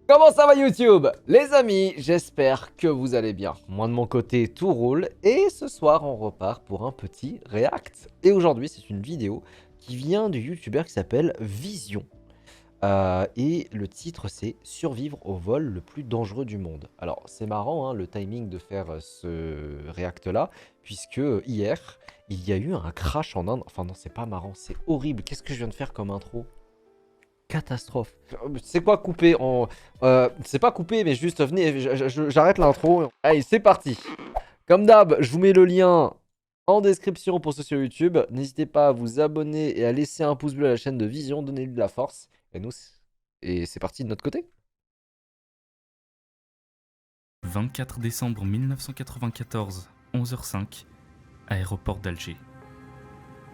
Comment ça va YouTube? Les amis, j'espère que vous allez bien. Moi de mon côté, tout roule. Et ce soir, on repart pour un petit react. Et aujourd'hui, c'est une vidéo qui vient du youtubeur qui s'appelle Vision. Et le titre, c'est Survivre au vol le plus dangereux du monde. Alors, c'est marrant, hein, le timing de faire ce react-là, puisque hier, il y a eu un crash en Inde. Enfin non, c'est pas marrant, c'est horrible. Qu'est-ce que je viens de faire comme intro? Catastrophe. C'est quoi couper en... c'est pas couper, mais juste venez, j'arrête l'intro. Allez, c'est parti. Comme d'hab, je vous mets le lien en description pour ceux sur YouTube. N'hésitez pas à vous abonner et à laisser un pouce bleu à la chaîne de Vision. Donnez-lui de la force. Et nous, et c'est parti de notre côté. 24 décembre 1994, 11h05, aéroport d'Alger.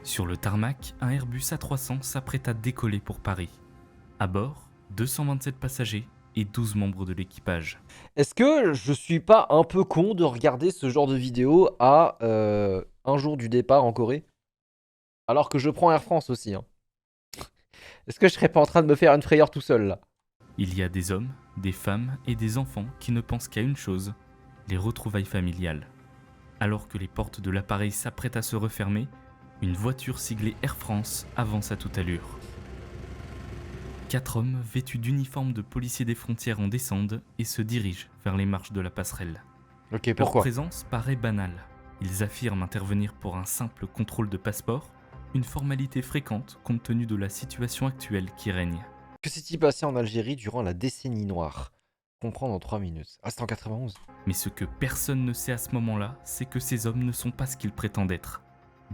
Sur le tarmac, un Airbus A300 s'apprête à décoller pour Paris. À bord, 227 passagers et 12 membres de l'équipage. Est-ce que je suis pas un peu con de regarder ce genre de vidéo à un jour du départ en Corée? Alors que je prends Air France aussi, hein. Est-ce que je serais pas en train de me faire une frayeur tout seul là? Il y a des hommes, des femmes et des enfants qui ne pensent qu'à une chose, les retrouvailles familiales. Alors que les portes de l'appareil s'apprêtent à se refermer, une voiture siglée Air France avance à toute allure. 4 hommes vêtus d'uniformes de policiers des frontières en descendent et se dirigent vers les marches de la passerelle. Ok, Leur pourquoi? présence paraît banale. Ils affirment intervenir pour un simple contrôle de passeport, une formalité fréquente compte tenu de la situation actuelle qui règne. Que s'est-il passé en Algérie durant la décennie noire? Comprendre en 3 minutes. Ah, c'était en 91. Mais ce que personne ne sait à ce moment-là, c'est que ces hommes ne sont pas ce qu'ils prétendent être.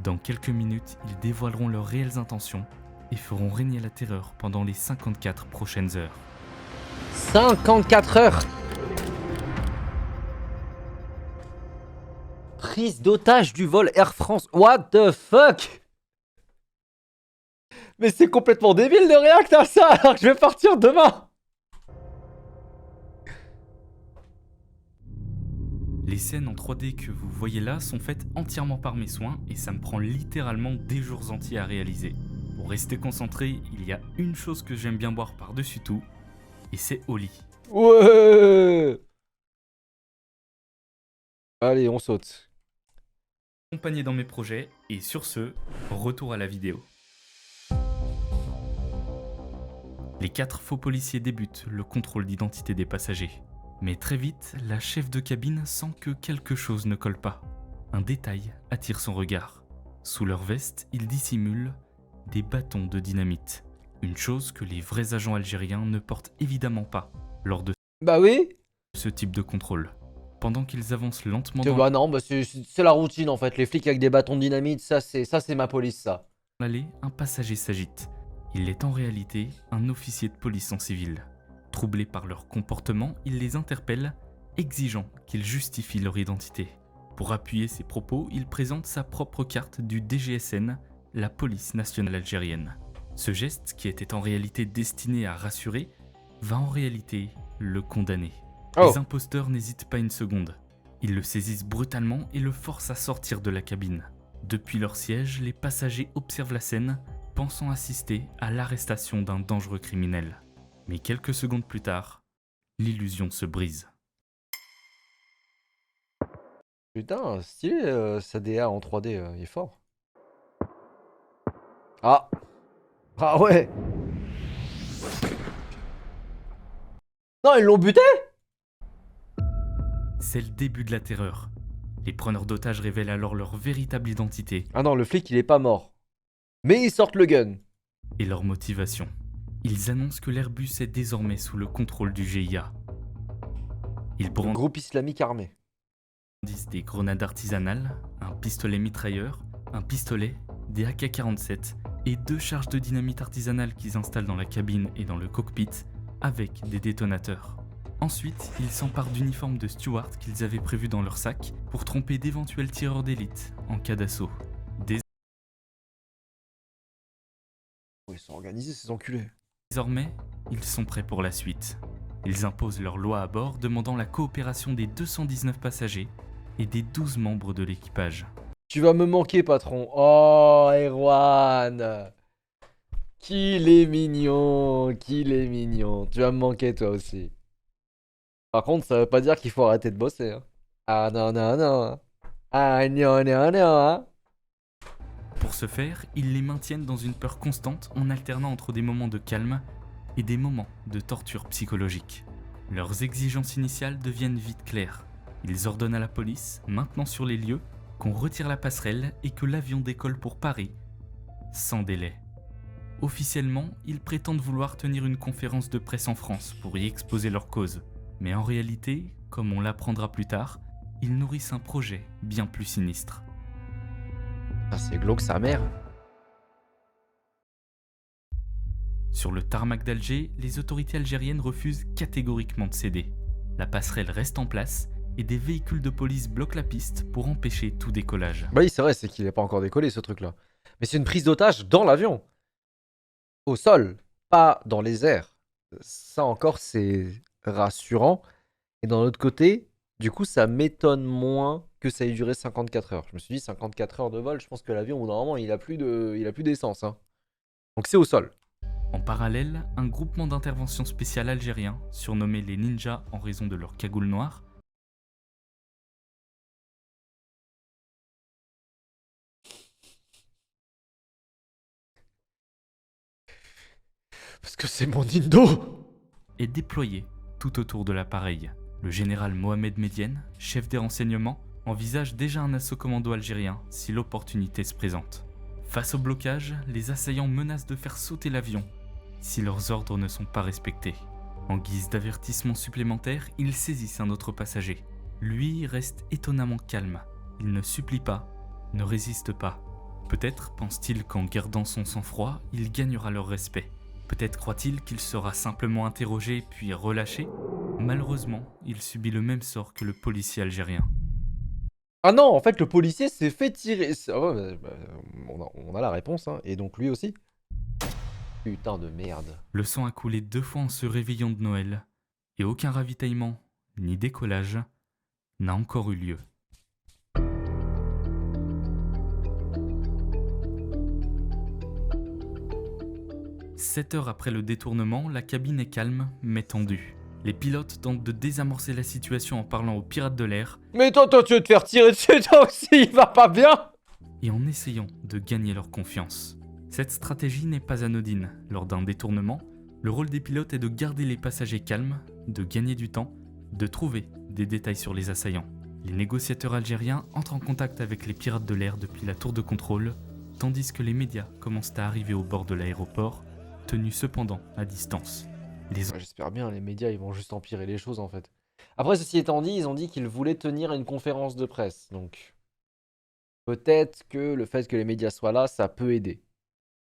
Dans quelques minutes, ils dévoileront leurs réelles intentions et feront régner la terreur pendant les 54 prochaines heures. 54 heures! Prise d'otage du vol Air France. What the fuck? Mais c'est complètement débile de réact à ça alors que je vais partir demain! Les scènes en 3D que vous voyez là sont faites entièrement par mes soins et ça me prend littéralement des jours entiers à réaliser. Pour rester concentré, il y a une chose que j'aime bien boire par-dessus tout, et c'est au lit. Ouais! Allez, on saute. Accompagné dans mes projets, et sur ce, retour à la vidéo. Les 4 faux policiers débutent le contrôle d'identité des passagers. Mais très vite, la chef de cabine sent que quelque chose ne colle pas. Un détail attire son regard. Sous leur veste, ils dissimulent des bâtons de dynamite. Une chose que les vrais agents algériens ne portent évidemment pas lors de Bah oui! ce type de contrôle. Pendant qu'ils avancent lentement Bah non, bah c'est la routine en fait. Les flics avec des bâtons de dynamite, ça c'est ma police ça. dans l'allée, un passager s'agite. Il est en réalité un officier de police en civil. Troublés par leur comportement, il les interpelle, exigeant qu'ils justifient leur identité. Pour appuyer ses propos, il présente sa propre carte du DGSN, la police nationale algérienne. Ce geste, qui était en réalité destiné à rassurer, va en réalité le condamner. Oh. Les imposteurs n'hésitent pas une seconde. Ils le saisissent brutalement et le forcent à sortir de la cabine. Depuis leur siège, les passagers observent la scène, pensant assister à l'arrestation d'un dangereux criminel. Mais quelques secondes plus tard, l'illusion se brise. Putain, stylé sa DA en 3D, il est fort. Ah! Ah ouais! Non, ils l'ont buté? C'est le début de la terreur. Les preneurs d'otages révèlent alors leur véritable identité Ah non, le flic il est pas mort. Mais ils sortent le gun. et leur motivation. Ils annoncent que l'Airbus est désormais sous le contrôle du GIA. Ils Le brandissent groupe islamique armé. des grenades artisanales, un pistolet mitrailleur, un pistolet, des AK-47 et 2 charges de dynamite artisanale qu'ils installent dans la cabine et dans le cockpit avec des détonateurs. Ensuite, ils s'emparent d'uniformes de steward qu'ils avaient prévus dans leur sac pour tromper d'éventuels tireurs d'élite en cas d'assaut. Oh, ils sont organisés ces enculés. Désormais, ils sont prêts pour la suite. Ils imposent leur loi à bord, demandant la coopération des 219 passagers et des 12 membres de l'équipage. Tu vas me manquer, patron. Oh, Erwan. Qu'il est mignon. Qu'il est mignon. Tu vas me manquer, toi aussi. Par contre, ça veut pas dire qu'il faut arrêter de bosser, hein. Ah non, non, non. Ah non, non, non, hein. Pour ce faire, ils les maintiennent dans une peur constante en alternant entre des moments de calme et des moments de torture psychologique. Leurs exigences initiales deviennent vite claires. Ils ordonnent à la police, maintenant sur les lieux, qu'on retire la passerelle et que l'avion décolle pour Paris, sans délai. Officiellement, ils prétendent vouloir tenir une conférence de presse en France pour y exposer leur cause. Mais en réalité, comme on l'apprendra plus tard, ils nourrissent un projet bien plus sinistre. Ah, c'est glauque sa mère. Sur le tarmac d'Alger, les autorités algériennes refusent catégoriquement de céder. La passerelle reste en place et des véhicules de police bloquent la piste pour empêcher tout décollage. Bah oui, c'est vrai, c'est qu'il n'est pas encore décollé ce truc-là. Mais c'est une prise d'otage dans l'avion. Au sol, pas dans les airs. Ça encore, c'est rassurant. Et d'un autre côté, du coup, ça m'étonne moins que ça ait duré 54 heures. Je me suis dit, 54 heures de vol, je pense que l'avion, au bout d'un moment, il a plus d'essence, hein. Donc c'est au sol. En parallèle, un groupement d'intervention spéciale algérien, surnommé les Ninjas en raison de leur cagoule noire, Parce que c'est mon Indo. est déployé tout autour de l'appareil. Le général Mohamed Medienne, chef des renseignements, envisage déjà un assaut commando algérien si l'opportunité se présente. Face au blocage, les assaillants menacent de faire sauter l'avion si leurs ordres ne sont pas respectés. En guise d'avertissement supplémentaire, ils saisissent un autre passager. Lui reste étonnamment calme. Il ne supplie pas, ne résiste pas. Peut-être pense-t-il qu'en gardant son sang-froid, il gagnera leur respect. Peut-être croit-il qu'il sera simplement interrogé puis relâché. Malheureusement, il subit le même sort que le policier algérien. Ah non, en fait, le policier s'est fait tirer. Ah ouais, on a la réponse, hein. Et donc lui aussi. Putain de merde. Le sang a coulé 2 fois en se réveillant de Noël, et aucun ravitaillement, ni décollage, n'a encore eu lieu. Sept heures après le détournement, la cabine est calme, mais tendue. Les pilotes tentent de désamorcer la situation en parlant aux pirates de l'air Mais toi, tu veux te faire tirer dessus, toi aussi, il va pas bien. et en essayant de gagner leur confiance. Cette stratégie n'est pas anodine. Lors d'un détournement, le rôle des pilotes est de garder les passagers calmes, de gagner du temps, de trouver des détails sur les assaillants. Les négociateurs algériens entrent en contact avec les pirates de l'air depuis la tour de contrôle, tandis que les médias commencent à arriver au bord de l'aéroport, tenus cependant à distance. Ouais, j'espère bien, les médias, ils vont juste empirer les choses, en fait. Après, ceci étant dit, ils ont dit qu'ils voulaient tenir une conférence de presse. Donc, peut-être que le fait que les médias soient là, ça peut aider.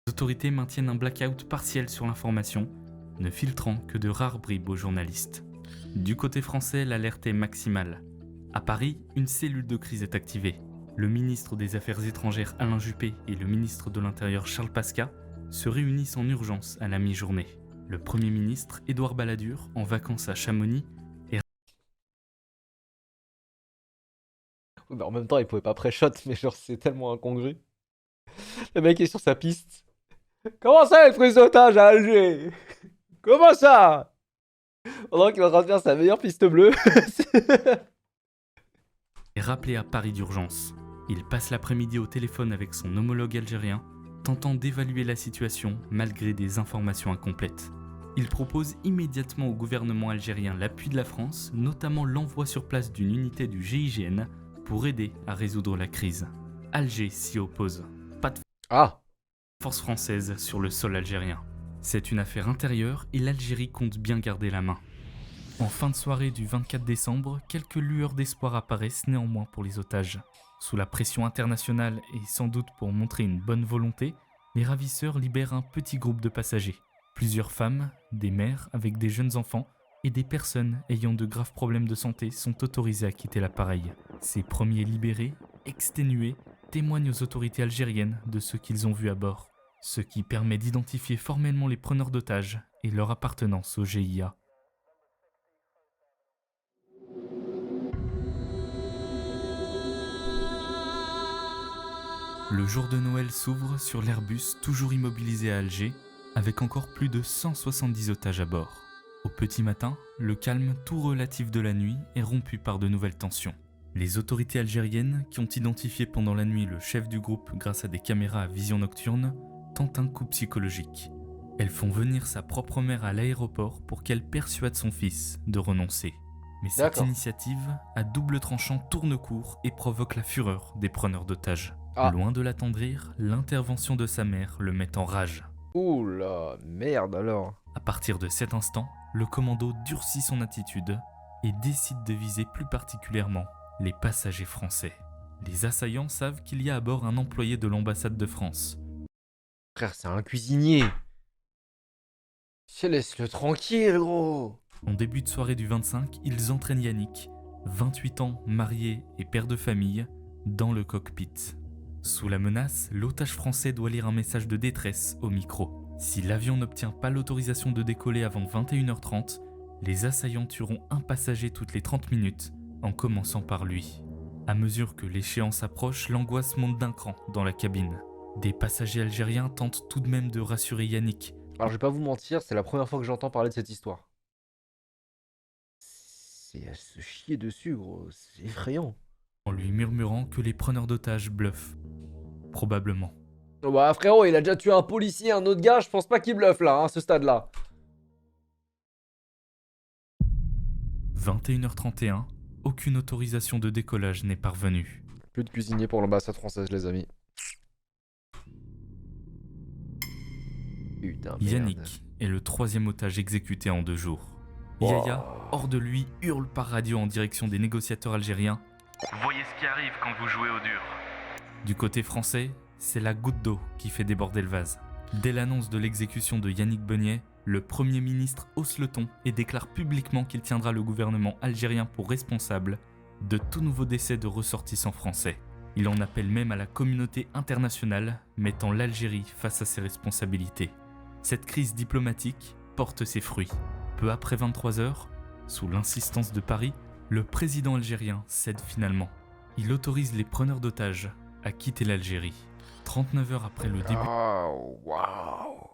Les autorités maintiennent un blackout partiel sur l'information, ne filtrant que de rares bribes aux journalistes. Du côté français, l'alerte est maximale. À Paris, une cellule de crise est activée. Le ministre des Affaires étrangères Alain Juppé et le ministre de l'Intérieur Charles Pasqua se réunissent en urgence à la mi-journée. Le Premier ministre Édouard Balladur, en vacances à Chamonix, Oui, mais en même temps, il pouvait pas pré-shot, mais genre, c'est tellement incongru. Le mec est sur sa piste. Comment ça, les prises d'otages à Alger? Comment ça? Pendant qu'il est en train de faire sa meilleure piste bleue. est rappelé à Paris d'urgence. Il passe l'après-midi au téléphone avec son homologue algérien, tentant d'évaluer la situation malgré des informations incomplètes. Il propose immédiatement au gouvernement algérien l'appui de la France, notamment l'envoi sur place d'une unité du GIGN pour aider à résoudre la crise. Alger s'y oppose. Pas de Ah, force française sur le sol algérien. C'est une affaire intérieure et l'Algérie compte bien garder la main. En fin de soirée du 24 décembre, quelques lueurs d'espoir apparaissent néanmoins pour les otages. Sous la pression internationale et sans doute pour montrer une bonne volonté, les ravisseurs libèrent un petit groupe de passagers. Plusieurs femmes, des mères avec des jeunes enfants et des personnes ayant de graves problèmes de santé sont autorisées à quitter l'appareil. Ces premiers libérés, exténués, témoignent aux autorités algériennes de ce qu'ils ont vu à bord, ce qui permet d'identifier formellement les preneurs d'otages et leur appartenance au GIA. Le jour de Noël s'ouvre sur l'Airbus toujours immobilisé à Alger, avec encore plus de 170 otages à bord. Au petit matin, le calme tout relatif de la nuit est rompu par de nouvelles tensions. Les autorités algériennes, qui ont identifié pendant la nuit le chef du groupe grâce à des caméras à vision nocturne, tentent un coup psychologique. Elles font venir sa propre mère à l'aéroport pour qu'elle persuade son fils de renoncer. Mais cette D'accord. initiative, à double tranchant, tourne court et provoque la fureur des preneurs d'otages. Ah. Loin de l'attendrir, l'intervention de sa mère le met en rage. Oula, merde alors. À partir de cet instant, le commando durcit son attitude et décide de viser plus particulièrement les passagers français. Les assaillants savent qu'il y a à bord un employé de l'ambassade de France. Frère, c'est un cuisinier. Laisse-le tranquille, gros. En début de soirée du 25, ils entraînent Yannick, 28 ans, marié et père de famille, dans le cockpit. Sous la menace, l'otage français doit lire un message de détresse au micro. Si l'avion n'obtient pas l'autorisation de décoller avant 21h30, les assaillants tueront un passager toutes les 30 minutes, en commençant par lui. À mesure que l'échéance approche, l'angoisse monte d'un cran dans la cabine. Des passagers algériens tentent tout de même de rassurer Yannick. Alors, je vais pas vous mentir, c'est la première fois que j'entends parler de cette histoire. C'est à se chier dessus, gros. C'est effrayant. En lui murmurant que les preneurs d'otages bluffent. Probablement. Oh bah, frérot, il a déjà tué un policier, un autre gars. Je pense pas qu'il bluffe là, à ce stade-là. 21h31, aucune autorisation de décollage n'est parvenue. Plus de cuisinier pour l'ambassade française, les amis. Putain, merde. Yannick est le troisième otage exécuté en 2 jours. Wow. Yaya, hors de lui, hurle par radio en direction des négociateurs algériens. Voyez ce qui arrive quand vous jouez au dur. Du côté français, c'est la goutte d'eau qui fait déborder le vase. Dès l'annonce de l'exécution de Yannick Bonnier, le Premier ministre hausse le ton et déclare publiquement qu'il tiendra le gouvernement algérien pour responsable de tout nouveau décès de ressortissants français. Il en appelle même à la communauté internationale, mettant l'Algérie face à ses responsabilités. Cette crise diplomatique porte ses fruits. Peu après 23 heures, sous l'insistance de Paris, le président algérien cède finalement. Il autorise les preneurs d'otages à quitter l'Algérie. 39 heures après le début Oh, waouh.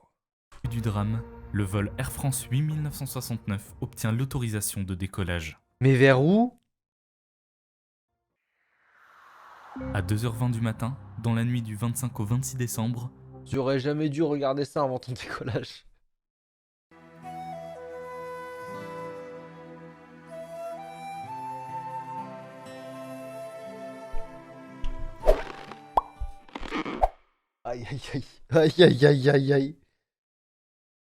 du drame, le vol Air France 8969 obtient l'autorisation de décollage. Mais vers où? À 2h20 du matin, dans la nuit du 25 au 26 décembre, J'aurais jamais dû regarder ça avant ton décollage. Aïe aïe aïe. Aïe aïe aïe aïe aïe.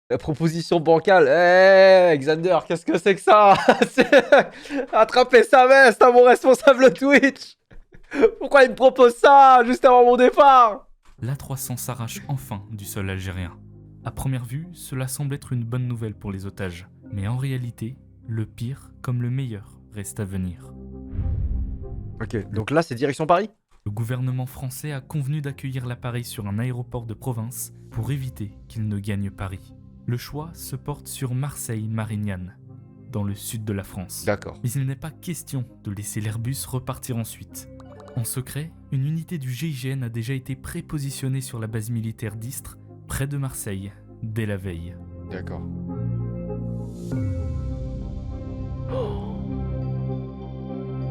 La proposition bancale. Eh, Xander, qu'est-ce que c'est que ça? Attraper sa veste à mon responsable Twitch. Pourquoi il me propose ça juste avant mon départ? l'A300 s'arrache enfin du sol algérien. À première vue, cela semble être une bonne nouvelle pour les otages. Mais en réalité, le pire comme le meilleur reste à venir. Ok, donc là c'est direction Paris? Le gouvernement français a convenu d'accueillir l'appareil sur un aéroport de province pour éviter qu'il ne gagne Paris. Le choix se porte sur Marseille-Marignane, dans le sud de la France. D'accord. Mais il n'est pas question de laisser l'Airbus repartir ensuite. En secret, une unité du GIGN a déjà été prépositionnée sur la base militaire d'Istres, près de Marseille, dès la veille. D'accord.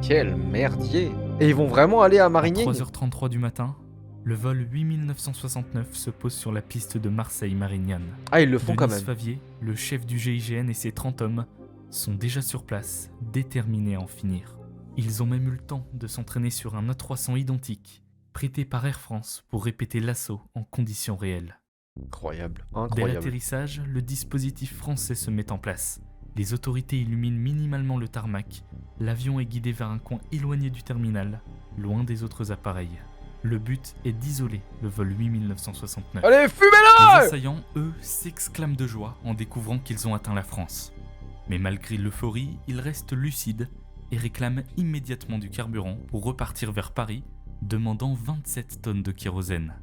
Quel merdier! Et ils vont vraiment aller à À Marignane? 3h33 du matin, le vol 8969 se pose sur la piste de Marseille-Marignane. Ah, ils le font quand Denis même. Favier, le chef du GIGN et ses 30 hommes sont déjà sur place, déterminés à en finir. Ils ont même eu le temps de s'entraîner sur un A300 identique, prêté par Air France pour répéter l'assaut en conditions réelles. Incroyable, Dès incroyable. l'atterrissage, le dispositif français se met en place. Les autorités illuminent minimalement le tarmac. L'avion est guidé vers un coin éloigné du terminal, loin des autres appareils. Le but est d'isoler le vol 8969. Allez, Les fumez-le! assaillants, eux, s'exclament de joie en découvrant qu'ils ont atteint la France. Mais malgré l'euphorie, ils restent lucides et réclament immédiatement du carburant pour repartir vers Paris, demandant 27 tonnes de kérosène.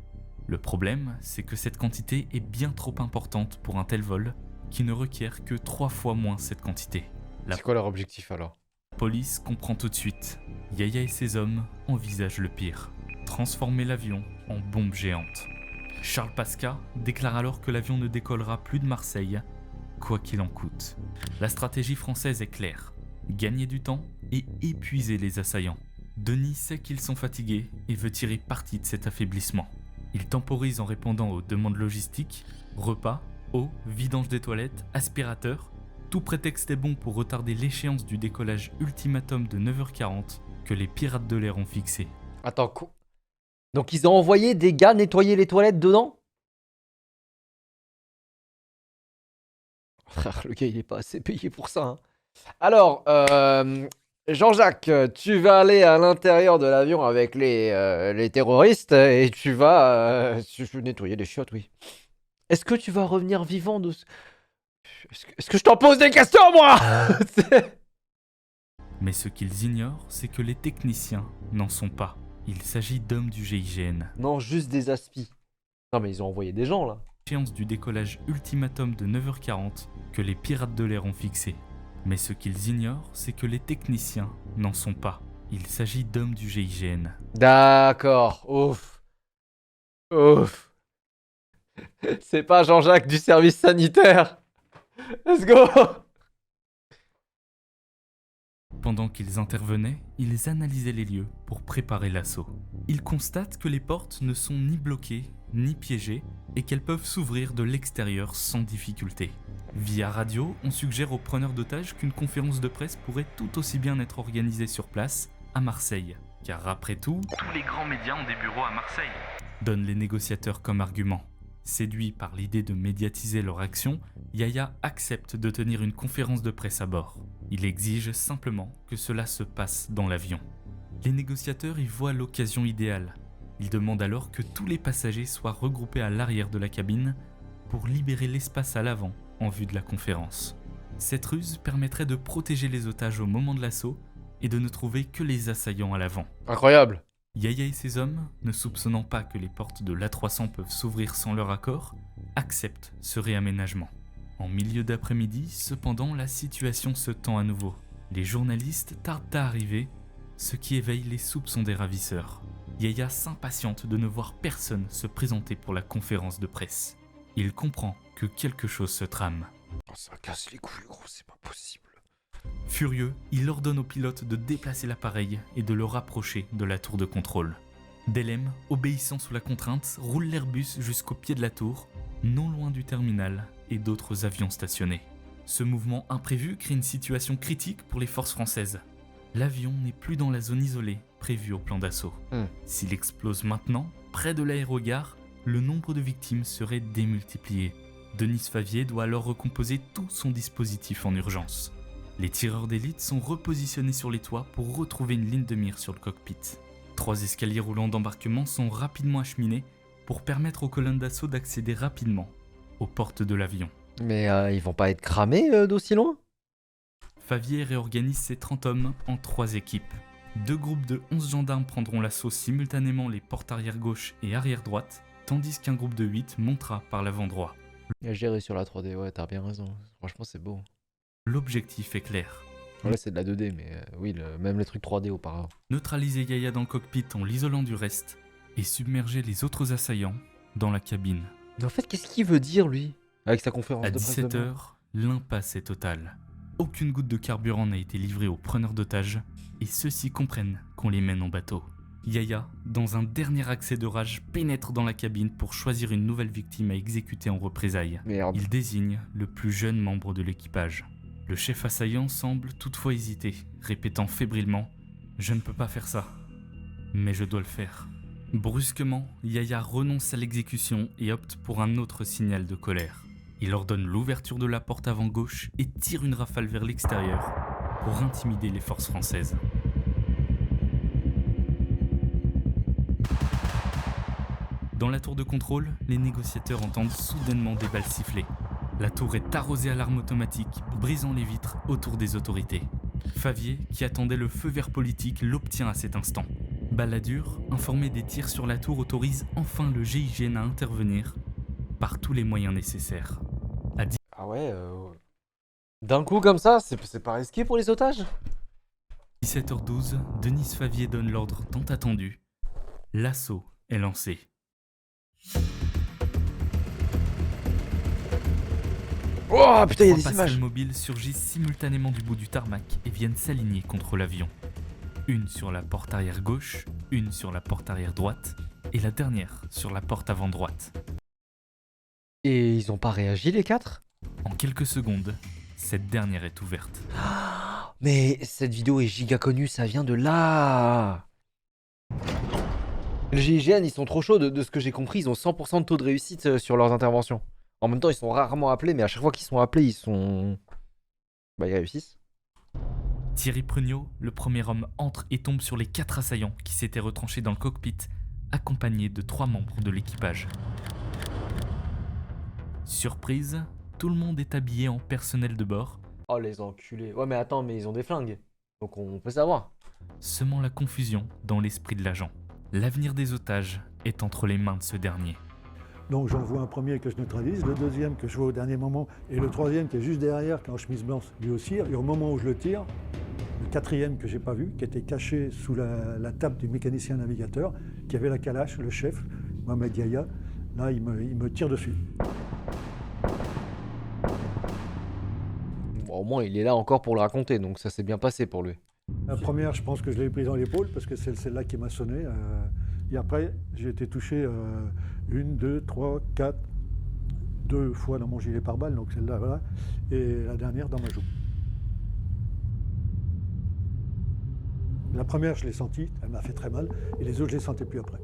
Le problème, c'est que cette quantité est bien trop importante pour un tel vol, qui ne requiert que 3 fois moins cette quantité. La C'est quoi leur objectif alors? police comprend tout de suite. Yaya et ses hommes envisagent le pire. Transformer l'avion en bombe géante. Charles Pasqua déclare alors que l'avion ne décollera plus de Marseille quoi qu'il en coûte. La stratégie française est claire, gagner du temps et épuiser les assaillants. Denis sait qu'ils sont fatigués et veut tirer parti de cet affaiblissement. Il temporise en répondant aux demandes logistiques, repas, eau, vidange des toilettes, aspirateur. Tout prétexte est bon pour retarder l'échéance du décollage ultimatum de 9h40 que les pirates de l'air ont fixé. Attends, quoi? Donc ils ont envoyé des gars nettoyer les toilettes dedans? Frère, le gars il est pas assez payé pour ça. Hein. Alors, Jean-Jacques, tu vas aller à l'intérieur de l'avion avec les terroristes et tu vas nettoyer les chiottes, oui. Est-ce que tu vas revenir vivant de... Est-ce que je t'en pose des questions, moi? Mais ce qu'ils ignorent, c'est que les techniciens n'en sont pas. Il s'agit d'hommes du GIGN. Non, juste des aspis. Non, mais ils ont envoyé des gens, là. L'échéance du décollage ultimatum de 9h40 que les pirates de l'air ont fixé. Mais ce qu'ils ignorent, c'est que les techniciens n'en sont pas. Il s'agit d'hommes du GIGN. D'accord, ouf. Ouf. C'est pas Jean-Jacques du service sanitaire. Let's go. Pendant qu'ils intervenaient, ils analysaient les lieux pour préparer l'assaut. Ils constatent que les portes ne sont ni bloquées, ni piégées, et qu'elles peuvent s'ouvrir de l'extérieur sans difficulté. Via radio, on suggère aux preneurs d'otages qu'une conférence de presse pourrait tout aussi bien être organisée sur place, à Marseille. Car après tout, tous les grands médias ont des bureaux à Marseille, donnent les négociateurs comme argument. Séduit par l'idée de médiatiser leur action, Yahya accepte de tenir une conférence de presse à bord. Il exige simplement que cela se passe dans l'avion. Les négociateurs y voient l'occasion idéale. Ils demandent alors que tous les passagers soient regroupés à l'arrière de la cabine pour libérer l'espace à l'avant en vue de la conférence. Cette ruse permettrait de protéger les otages au moment de l'assaut et de ne trouver que les assaillants à l'avant. Incroyable. Yahya et ses hommes, ne soupçonnant pas que les portes de l'A300 peuvent s'ouvrir sans leur accord, acceptent ce réaménagement. En milieu d'après-midi, cependant, la situation se tend à nouveau. Les journalistes tardent à arriver, ce qui éveille les soupçons des ravisseurs. Yahya s'impatiente de ne voir personne se présenter pour la conférence de presse. Il comprend que quelque chose se trame. Oh, ça casse les couilles, gros, c'est pas possible. Furieux, il ordonne au pilote de déplacer l'appareil et de le rapprocher de la tour de contrôle. Delem, obéissant sous la contrainte, roule l'Airbus jusqu'au pied de la tour, non loin du terminal et d'autres avions stationnés. Ce mouvement imprévu crée une situation critique pour les forces françaises. L'avion n'est plus dans la zone isolée prévue au plan d'assaut. S'il explose maintenant, près de l'aérogare, le nombre de victimes serait démultiplié. Denis Favier doit alors recomposer tout son dispositif en urgence. Les tireurs d'élite sont repositionnés sur les toits pour retrouver une ligne de mire sur le cockpit. 3 escaliers roulants d'embarquement sont rapidement acheminés pour permettre aux colonnes d'assaut d'accéder rapidement aux portes de l'avion. Mais ils vont pas être cramés d'aussi loin? Favier réorganise ses 30 hommes en 3 équipes. 2 groupes de 11 gendarmes prendront l'assaut simultanément les portes arrière gauche et arrière droite, tandis qu'un groupe de 8 montera par l'avant droit. Il a géré sur la 3D, ouais, t'as bien raison. Franchement, c'est beau. L'objectif est clair. Là, c'est de la 2D, mais oui, même les trucs 3D auparavant. Neutraliser Yahya dans le cockpit en l'isolant du reste et submerger les autres assaillants dans la cabine. Mais en fait, qu'est-ce qu'il veut dire, lui? Avec sa conférence À de presse 17h, l'impasse est totale. Aucune goutte de carburant n'a été livrée aux preneurs d'otages et ceux-ci comprennent qu'on les mène en bateau. Yahya, dans un dernier accès de rage, pénètre dans la cabine pour choisir une nouvelle victime à exécuter en représailles. Merde. Il désigne le plus jeune membre de l'équipage. Le chef assaillant semble toutefois hésiter, répétant fébrilement « Je ne peux pas faire ça, mais je dois le faire ». Brusquement, Yahya renonce à l'exécution et opte pour un autre signal de colère. Il ordonne l'ouverture de la porte avant gauche et tire une rafale vers l'extérieur pour intimider les forces françaises. Dans la tour de contrôle, les négociateurs entendent soudainement des balles siffler. La tour est arrosée à l'arme automatique, brisant les vitres autour des autorités. Favier, qui attendait le feu vert politique, l'obtient à cet instant. Balladur, informé des tirs sur la tour, autorise enfin le GIGN à intervenir par tous les moyens nécessaires. Ah ouais, d'un coup comme ça, c'est pas risqué pour les otages? 17h12, Denis Favier donne l'ordre tant attendu. L'assaut est lancé. Oh putain, il y a Trois des passerelles images. mobiles surgissent simultanément du bout du tarmac et viennent s'aligner contre l'avion. Une sur la porte arrière gauche, une sur la porte arrière droite, et la dernière sur la porte avant droite. Et ils ont pas réagi les 4? En quelques secondes, cette dernière est ouverte. Mais cette vidéo est giga connue, ça vient de là. Le GIGN, ils sont trop chauds, de ce que j'ai compris, ils ont 100% de taux de réussite sur leurs interventions. En même temps, ils sont rarement appelés, mais à chaque fois qu'ils sont appelés, ils sont... Bah, ils réussissent. Thierry Prugnot, le premier homme, entre et tombe sur les 4 assaillants qui s'étaient retranchés dans le cockpit, accompagnés de 3 membres de l'équipage. Surprise, tout le monde est habillé en personnel de bord, Oh, les enculés. Ouais, mais attends, mais ils ont des flingues. Donc on peut savoir. semant la confusion dans l'esprit de l'agent. L'avenir des otages est entre les mains de ce dernier. Donc j'en vois un premier que je neutralise, le deuxième que je vois au dernier moment, et le troisième qui est juste derrière, qui est en chemise blanche, lui aussi. Et au moment où je le tire, le quatrième que j'ai pas vu, qui était caché sous la table du mécanicien navigateur, qui avait la calache, le chef, Mohamed Yahya, là il me tire dessus. Bon, au moins, il est là encore pour le raconter, donc ça s'est bien passé pour lui. La première, je pense que je l'ai prise dans l'épaule, parce que c'est celle-là qui m'a sonné. Et après, j'ai été touché 1, 2, 3, 4, 2 fois dans mon gilet pare-balles, donc celle-là, voilà. Et la dernière dans ma joue. La première, je l'ai sentie, elle m'a fait très mal, et les autres, je les sentais plus après.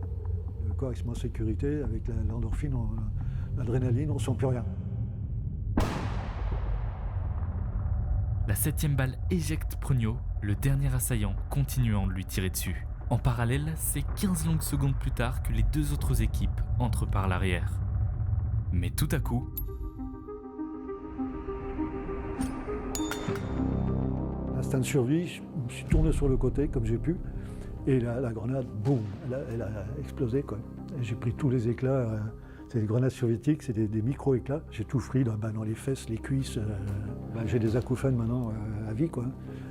Le corps, il se met en sécurité, avec l'endorphine, l'adrénaline, on sent plus rien. La 7e balle éjecte Prugnot, le dernier assaillant continuant de lui tirer dessus. En parallèle, c'est 15 longues secondes plus tard que les 2 autres équipes entrent par l'arrière. Mais tout à coup, Instinct de survie, je me suis tourné sur le côté comme j'ai pu, et la grenade, boum, elle a explosé, quoi. Et j'ai pris tous les éclats, c'est des grenades soviétiques, c'est des micro-éclats. J'ai tout pris dans les fesses, les cuisses, j'ai des acouphènes maintenant à vie, quoi.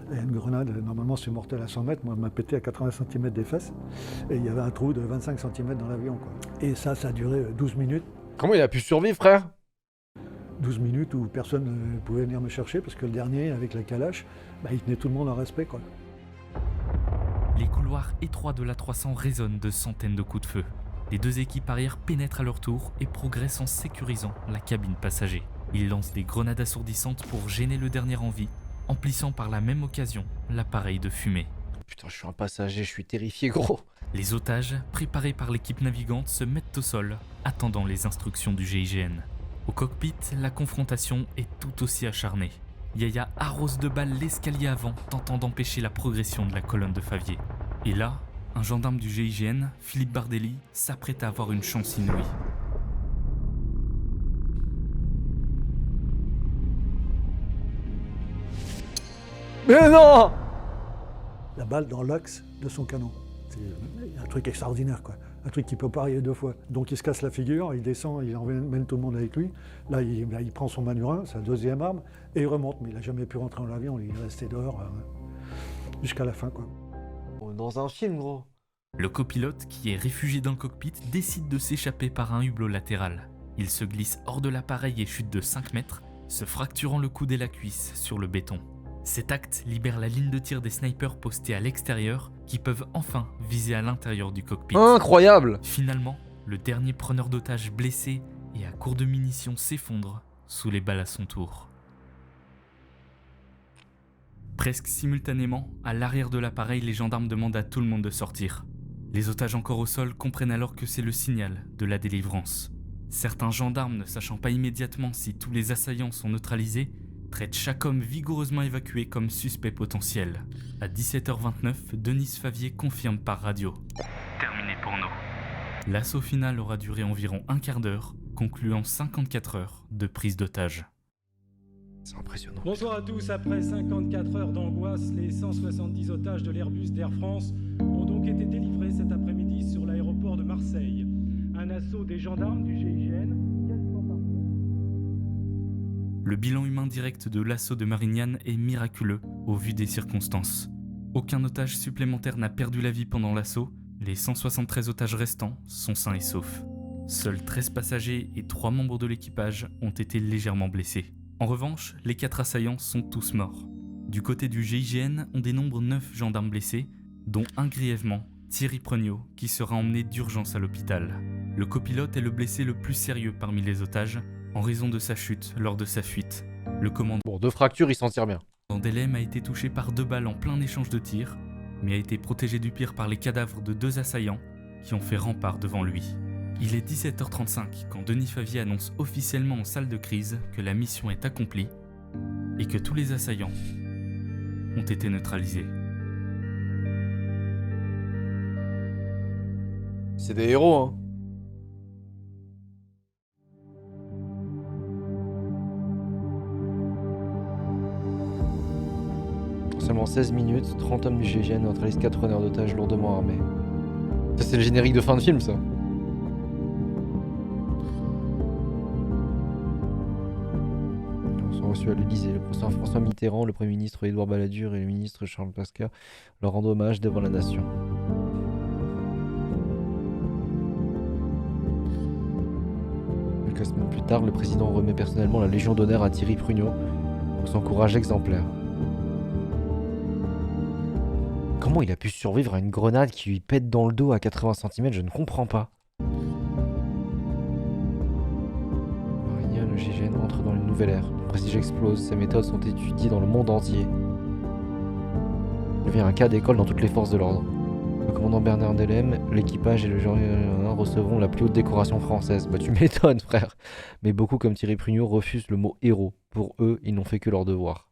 Et une grenade, normalement c'est mortel à 100 mètres, moi elle m'a pété à 80 cm des fesses, et il y avait un trou de 25 cm dans l'avion, quoi. Et ça a duré 12 minutes. Comment il a pu survivre, frère? 12 minutes où personne ne pouvait venir me chercher, parce que le dernier, avec la calache, il tenait tout le monde en respect, quoi. les couloirs étroits de l'A300 résonnent de centaines de coups de feu. Les 2 équipes arrière pénètrent à leur tour et progressent en sécurisant la cabine passager. Ils lancent des grenades assourdissantes pour gêner le dernier en vie, emplissant par la même occasion l'appareil de fumée. Putain, je suis un passager, je suis terrifié, gros. Les otages, préparés par l'équipe navigante, se mettent au sol, attendant les instructions du GIGN. Au cockpit, la confrontation est tout aussi acharnée. Yahya arrose de balles l'escalier avant, tentant d'empêcher la progression de la colonne de Favier. Et là, un gendarme du GIGN, Philippe Bardelli, s'apprête à avoir une chance inouïe. Mais non! La balle dans l'axe de son canon. C'est un truc extraordinaire, quoi. Un truc qui peut pas arriver 2 fois. Donc il se casse la figure, il descend, il emmène tout le monde avec lui. Là, il prend son manurin, sa 2e arme, et il remonte. Mais il n'a jamais pu rentrer dans l'avion, il est resté dehors jusqu'à la fin, quoi. On est dans un film, gros. Le copilote, qui est réfugié dans le cockpit, décide de s'échapper par un hublot latéral. Il se glisse hors de l'appareil et chute de 5 mètres, se fracturant le coude et la cuisse sur le béton. Cet acte libère la ligne de tir des snipers postés à l'extérieur, qui peuvent enfin viser à l'intérieur du cockpit. Incroyable! Finalement, le dernier preneur d'otages blessé et à court de munitions s'effondre sous les balles à son tour. Presque simultanément, à l'arrière de l'appareil, les gendarmes demandent à tout le monde de sortir. Les otages encore au sol comprennent alors que c'est le signal de la délivrance. Certains gendarmes, ne sachant pas immédiatement si tous les assaillants sont neutralisés, traitent chaque homme vigoureusement évacué comme suspect potentiel. À 17h29, Denise Favier confirme par radio. Terminé pour nous. L'assaut final aura duré environ un quart d'heure, concluant 54 heures de prise d'otage. C'est impressionnant. Bonsoir à tous. Après 54 heures d'angoisse, les 170 otages de l'Airbus d'Air France ont donc été délivrés cet après-midi sur l'aéroport de Marseille. Un assaut des gendarmes du GIGN quasiment parfait. Le bilan humain direct de l'assaut de Marignane est miraculeux au vu des circonstances. Aucun otage supplémentaire n'a perdu la vie pendant l'assaut, les 173 otages restants sont sains et saufs. Seuls 13 passagers et 3 membres de l'équipage ont été légèrement blessés. En revanche, les 4 assaillants sont tous morts. Du côté du GIGN, on dénombre 9 gendarmes blessés, dont un grièvement, Thierry Preugnot, qui sera emmené d'urgence à l'hôpital. Le copilote est le blessé le plus sérieux parmi les otages, en raison de sa chute lors de sa fuite. Le commandant Bon, 2 fractures, il s'en tire bien. d'Elem a été touché par 2 balles en plein échange de tirs, mais a été protégé du pire par les cadavres de 2 assaillants qui ont fait rempart devant lui. Il est 17h35 quand Denis Favier annonce officiellement en salle de crise que la mission est accomplie et que tous les assaillants ont été neutralisés. C'est des héros, hein. En seulement 16 minutes, 30 hommes du GIGN neutralisent 4 preneurs d'otages lourdement armés. Ça, c'est le générique de fin de film, ça. Ils sont reçus à l'Élysée. Le professeur François Mitterrand, le Premier ministre Édouard Balladur et le ministre Charles Pasqua leur rendent hommage devant la nation. Quelques semaines plus tard, le président remet personnellement la Légion d'honneur à Thierry Preugnot pour son courage exemplaire. Comment il a pu survivre à une grenade qui lui pète dans le dos à 80 cm, je ne comprends pas. Rien, le GIGN entre dans une nouvelle ère. Le prestige explose, ses méthodes sont étudiées dans le monde entier. Il devient un cas d'école dans toutes les forces de l'ordre. Le commandant Bernard Delem, l'équipage et le général recevront la plus haute décoration française. Bah tu m'étonnes frère. Mais beaucoup comme Thierry Preugnot refusent le mot héros. Pour eux, ils n'ont fait que leur devoir.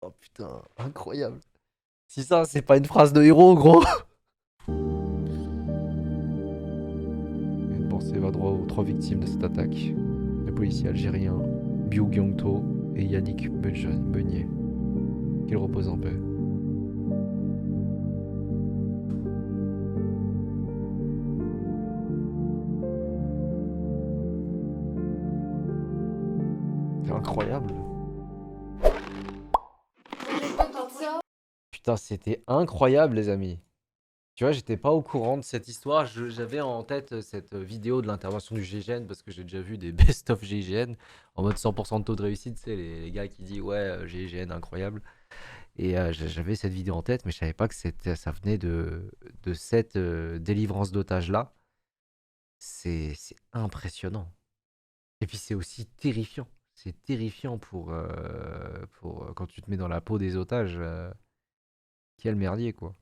Oh putain, incroyable. Si ça, c'est pas une phrase de héros, gros. Une pensée va droit aux 3 victimes de cette attaque. Les policiers algériens, Biou Gyongto et Yannick Beugnier. Qu'ils reposent en paix. C'est incroyable. Putain, c'était incroyable, les amis. Tu vois, j'étais pas au courant de cette histoire. J'avais en tête cette vidéo de l'intervention du GIGN parce que j'ai déjà vu des best-of GIGN en mode 100% de taux de réussite. Tu sais, les gars qui disent ouais, GIGN incroyable. Et j'avais cette vidéo en tête, mais je savais pas que ça venait de cette délivrance d'otages-là. C'est impressionnant. Et puis c'est aussi terrifiant. C'est terrifiant pour quand tu te mets dans la peau des otages. Quel merdier, quoi.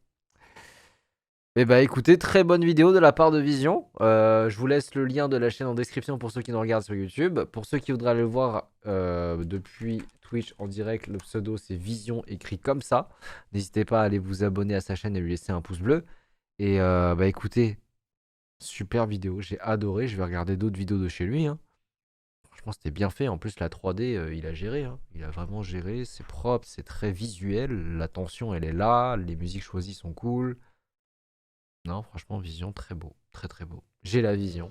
Eh bah écoutez, très bonne vidéo de la part de Vision. Je vous laisse le lien de la chaîne en description pour ceux qui nous regardent sur YouTube. Pour ceux qui voudraient aller le voir depuis Twitch en direct, le pseudo c'est Vision écrit comme ça. N'hésitez pas à aller vous abonner à sa chaîne et lui laisser un pouce bleu. Et bah écoutez, super vidéo, j'ai adoré. Je vais regarder d'autres vidéos de chez lui, hein. Franchement, c'était bien fait. En plus, la 3D, il a géré, hein. Il a vraiment géré. C'est propre, c'est très visuel. La tension, elle est là. Les musiques choisies sont cool. Non, franchement, Vision, très beau. Très, très beau. J'ai la vision.